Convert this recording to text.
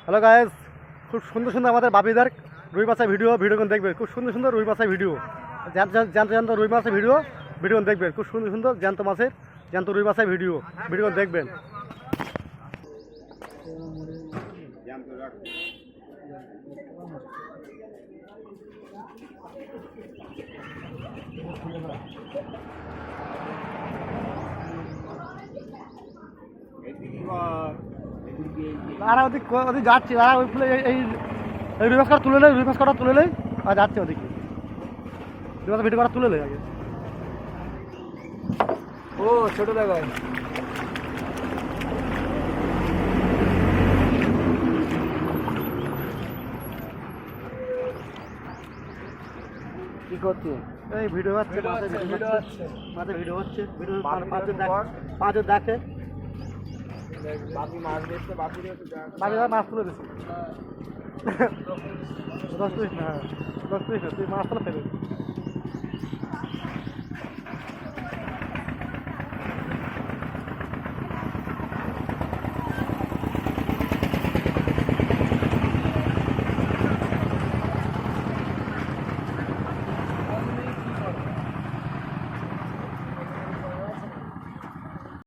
Hello guys, খুব সুন্দর সুন্দর আমাদের বাপিদার রুই মাছের ভিডিও দেখবেন। খুব সুন্দর সুন্দর রুই মাছের ভিডিও, জ্যান্ত রুই মাছের ভিডিও দেখবেন। খুব সুন্দর সুন্দর জ্যান্ত রুই মাছের ভিডিও দেখবেন। আর ওদিক যাচ্ছি, আর ওই ফুলে এই রুই মাছ কটা তুলে নেই আর যাচ্ছে ওদিকে। রুই মাছের ভিডিও কটা তুলে নেই আগে। ও ছোট জায়গায় কি করছি? এই ভিডিও হচ্ছে, মাছের ভিডিও হচ্ছে, পাঁচজন দেখে। বাপি মাছ দেখতে, বাপি মাছ তুলে দিচ্ছি। 10 পিস না, 10 পিস তুই মাছ তুলে ফেলে।